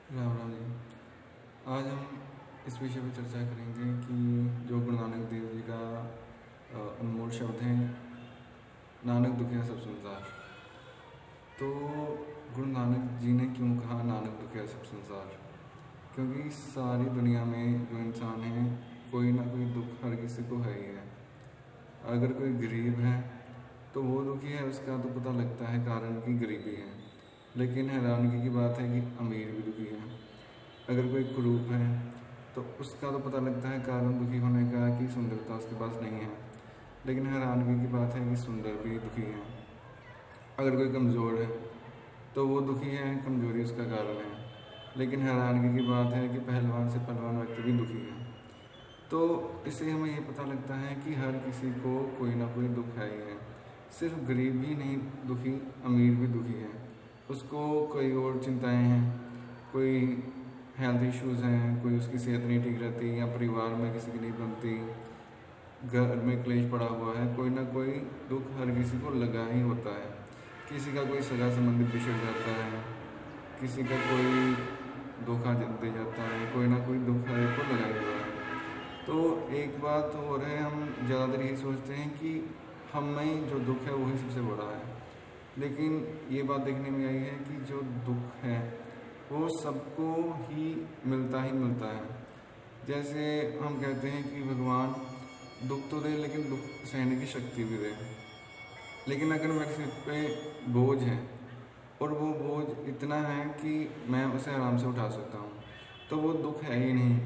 राम राम जी। आज हम इस विषय पर चर्चा करेंगे कि जो गुरु नानक देव जी का अनमोल शब्द हैं, नानक दुखिया सब संसार। तो गुरु नानक जी ने क्यों कहा नानक दुखिया सब संसार? क्योंकि सारी दुनिया में जो इंसान है, कोई ना कोई दुख हर किसी को है ही है। अगर कोई गरीब है तो वो दुखी है, उसका तो पता लगता है कारण की गरीबी है। लेकिन हैरानगी की बात है कि अमीर भी दुखी है। अगर कोई कुरूप है तो उसका तो पता लगता है कारण दुखी होने का कि सुंदरता उसके पास नहीं है। लेकिन हैरानगी की बात है कि सुंदर भी दुखी है। अगर कोई कमज़ोर है तो वो दुखी है, कमज़ोरी उसका कारण है। लेकिन हैरानगी की बात है कि पहलवान से पहलवान व्यक्ति भी दुखी है। तो इससे हमें ये पता लगता है कि हर किसी को कोई ना कोई दुख है ही है। सिर्फ गरीब ही नहीं दुखी, अमीर भी दुखी है। उसको कोई और चिंताएं हैं, कोई हेल्थ इश्यूज़ हैं, कोई उसकी सेहत नहीं ठीक रहती, या परिवार में किसी की नहीं बनती, घर में क्लेश पड़ा हुआ है। कोई ना कोई दुख हर किसी को लगा ही होता है। किसी का कोई सगा संबंधी बिछड़ जाता है, किसी का कोई धोखा दे जाता है, कोई ना कोई दुख हर एक को लगा ही हुआ है। तो एक बात और है, हम ज़्यादातर यही सोचते हैं कि हम में जो दुख है वही सबसे बड़ा है। लेकिन ये बात देखने में आई है कि जो दुख है वो सबको ही मिलता है। जैसे हम कहते हैं कि भगवान दुख तो दे लेकिन दुख सहने की शक्ति भी दे। लेकिन अगर मेरे सिर पे बोझ है और वो बोझ इतना है कि मैं उसे आराम से उठा सकता हूँ, तो वो दुख है ही नहीं।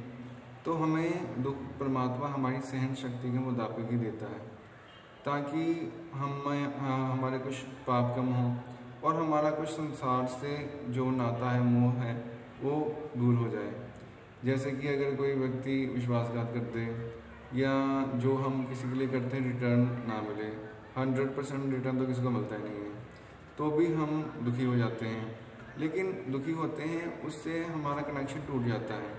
तो हमें दुख परमात्मा हमारी सहन शक्ति के मुताबिक ही देता है, ताकि हमारे कुछ पाप कम हो और हमारा कुछ संसार से जो नाता है, मोह है, वो दूर हो जाए। जैसे कि अगर कोई व्यक्ति विश्वासघात कर दे, या जो हम किसी के लिए करते हैं रिटर्न ना मिले, 100% रिटर्न तो किसी को मिलता ही नहीं है, तो भी हम दुखी हो जाते हैं। लेकिन दुखी होते हैं, उससे हमारा कनेक्शन टूट जाता है।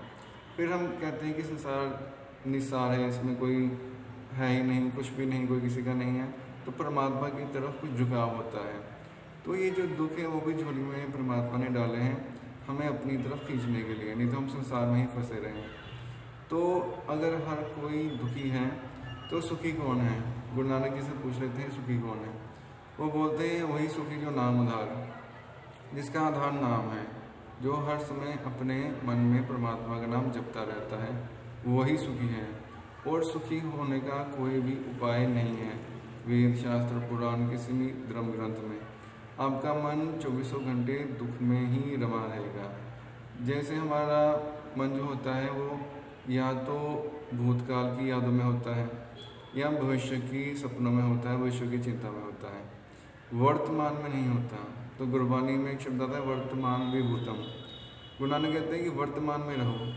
फिर हम कहते हैं कि संसार निस्सार है, इसमें कोई है ही नहीं, कुछ भी नहीं, कोई किसी का नहीं है। तो परमात्मा की तरफ कुछ झुकाव होता है। तो ये जो दुख है वो भी झोली में परमात्मा ने डाले हैं हमें अपनी तरफ खींचने के लिए, नहीं तो हम संसार में ही फंसे रहें। तो अगर हर कोई दुखी है तो सुखी कौन है? गुरु नानक जी से पूछ लेते हैं सुखी कौन है। वो बोलते हैं वही सुखी जो नाम आधार, जिसका आधार नाम है, जो हर समय अपने मन में परमात्मा का नाम जपता रहता है, वही सुखी है। और सुखी होने का कोई भी उपाय नहीं है वेद शास्त्र पुराण किसी भी धर्म ग्रंथ में। आपका मन 24 घंटे दुख में ही रमा रहेगा। जैसे हमारा मन जो होता है वो या तो भूतकाल की यादों में होता है, या भविष्य की सपनों में होता है, भविष्य की चिंता में होता है, वर्तमान में नहीं होता। तो गुरबानी में एक शब्द आता है वर्तमान विभूतम। गुरु नानक कहते हैं कि वर्तमान में रहो,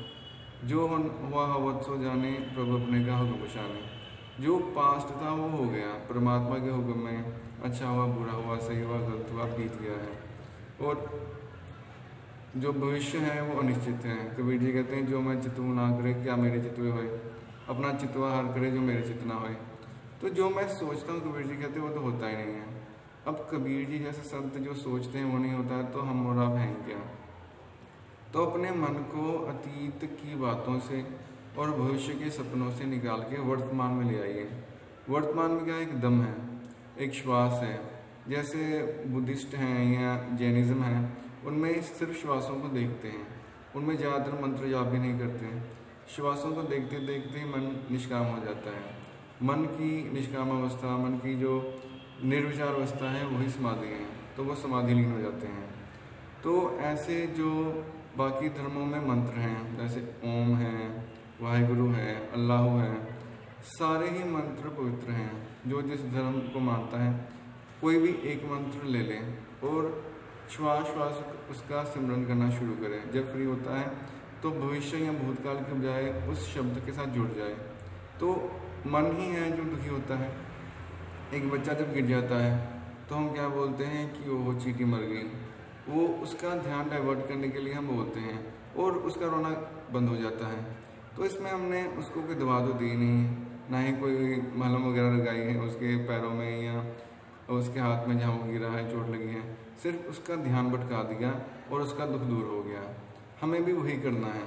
जो हुआ हवत सो जाने, प्रभु अपने का हुक्म बशाने। जो पास्ट था वो हो गया, परमात्मा के हुक्म में अच्छा हुआ, बुरा हुआ, सही हुआ, गलत हुआ, बीत गया है। और जो भविष्य है वो अनिश्चित है। कबीर जी कहते हैं जो मैं चितवू ना करे क्या मेरे चितवे होए, अपना चितवा हर करे जो मेरे चित ना होए। तो जो मैं सोचता हूँ, कबीर जी कहते हैं, वो तो होता ही नहीं है। अब कबीर जी जैसे संत जो सोचते हैं वो नहीं होता है, तो हम और आप हैं क्या? तो अपने मन को अतीत की बातों से और भविष्य के सपनों से निकाल के वर्तमान में ले आइए। वर्तमान में क्या? एक दम है, एक श्वास है। जैसे बुद्धिस्ट हैं या जैनिज़्म है, उनमें सिर्फ श्वासों को देखते हैं, उनमें ज़्यादातर मंत्र जाप भी नहीं करते हैं। श्वासों को देखते देखते ही मन निष्काम हो जाता है। मन की निष्काम अवस्था, मन की जो निर्विचार अवस्था है, वही समाधि है। तो वो समाधि लीन हो जाते हैं। तो ऐसे जो बाकी धर्मों में मंत्र हैं, जैसे ओम है, वाहिगुरु है, अल्लाह है, सारे ही मंत्र पवित्र हैं। जो जिस धर्म को मानता है, कोई भी एक मंत्र ले लें और श्वास श्वास उसका सिमरन करना शुरू करें। जब फ्री होता है तो भविष्य या भूतकाल के बजाय उस शब्द के साथ जुड़ जाए। तो मन ही है जो दुखी होता है। एक बच्चा जब गिर जाता है तो हम क्या बोलते हैं कि वो चींटी मर गई। वो उसका ध्यान डाइवर्ट करने के लिए हम बोलते हैं और उसका रोना बंद हो जाता है। तो इसमें हमने उसको कोई दवा तो दी नहीं, ना ही कोई मलहम वगैरह लगाई है उसके पैरों में या उसके हाथ में जहाँ वो गिरा है, चोट लगी है। सिर्फ उसका ध्यान भटका दिया और उसका दुख दूर हो गया। हमें भी वही करना है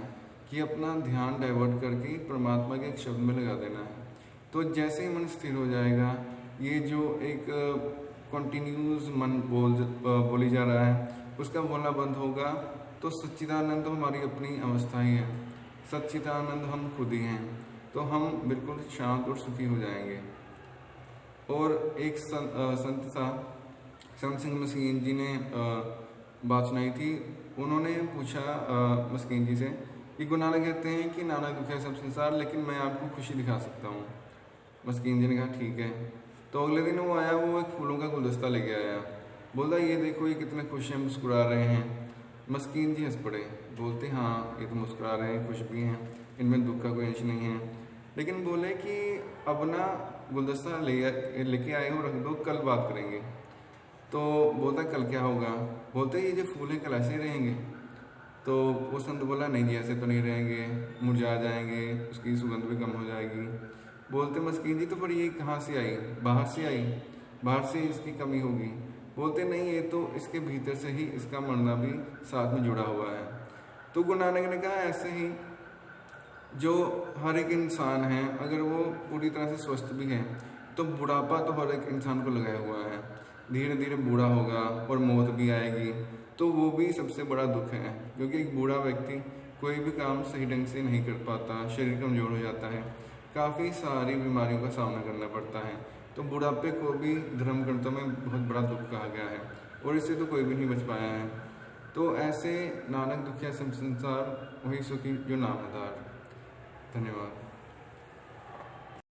कि अपना ध्यान डाइवर्ट करके परमात्मा के एक शब्द में लगा देना है। तो जैसे ही मन स्थिर हो जाएगा, ये जो एक कंटिन्यूस मन बोली जा रहा है उसका बोलना बंद होगा, तो सच्चिदानंद हमारी अपनी अवस्था ही है। सच्चिदानंद हम खुद ही हैं, तो हम बिल्कुल शांत और सुखी हो जाएंगे। और एक संत था, संत सिंह मस्कीन जी ने बात सुनाई थी। उन्होंने पूछा मस्कीन जी से कि गुरु नानक कहते हैं कि नानक दुखिया सब संसार, लेकिन मैं आपको खुशी दिखा सकता हूँ। मस्कीन जी ने कहा ठीक है। तो अगले दिन वो आया, वो एक फूलों का गुलदस्ता लेके आया। बोला ये देखो, ये कितने खुश हैं, मुस्कुरा रहे हैं। मस्कीन जी हंस पड़े, बोलते हाँ ये तो मुस्कुरा रहे हैं, खुश भी हैं, इनमें दुख का कोई अंश नहीं है। लेकिन बोले कि अब ना गुलदस्ता लेके आए हो, रख दो, कल बात करेंगे। तो बोलता कल क्या होगा? बोलते ये जो फूल हैं कल ऐसे ही रहेंगे। तो वो संत बोला नहीं जी, ऐसे तो नहीं रहेंगे, मुरझा जाएंगे, उसकी सुगंध भी कम हो जाएगी। बोलते मस्कीन जी तो पर ये कहाँ से आई? बाहर से आई, बाहर से इसकी कमी होगी। बोलते नहीं, ये तो इसके भीतर से ही इसका मरना भी साथ में जुड़ा हुआ है। तो गुरु नानक ने कहा ऐसे ही जो हर एक इंसान है, अगर वो पूरी तरह से स्वस्थ भी है तो बुढ़ापा तो हर एक इंसान को लगाया हुआ है। धीरे धीरे बूढ़ा होगा और मौत भी आएगी, तो वो भी सबसे बड़ा दुख है। क्योंकि एक बूढ़ा व्यक्ति कोई भी काम सही ढंग से नहीं कर पाता, शरीर कमज़ोर हो जाता है, काफ़ी सारी बीमारियों का सामना करना पड़ता है। तो बुढ़ापे को भी धर्म ग्रंथों में बहुत बड़ा दुख कहा गया है, और इससे तो कोई भी नहीं बच पाया है। तो ऐसे नानक दुखिया सब संसार, वही सुखी जो नाम आधार। धन्यवाद।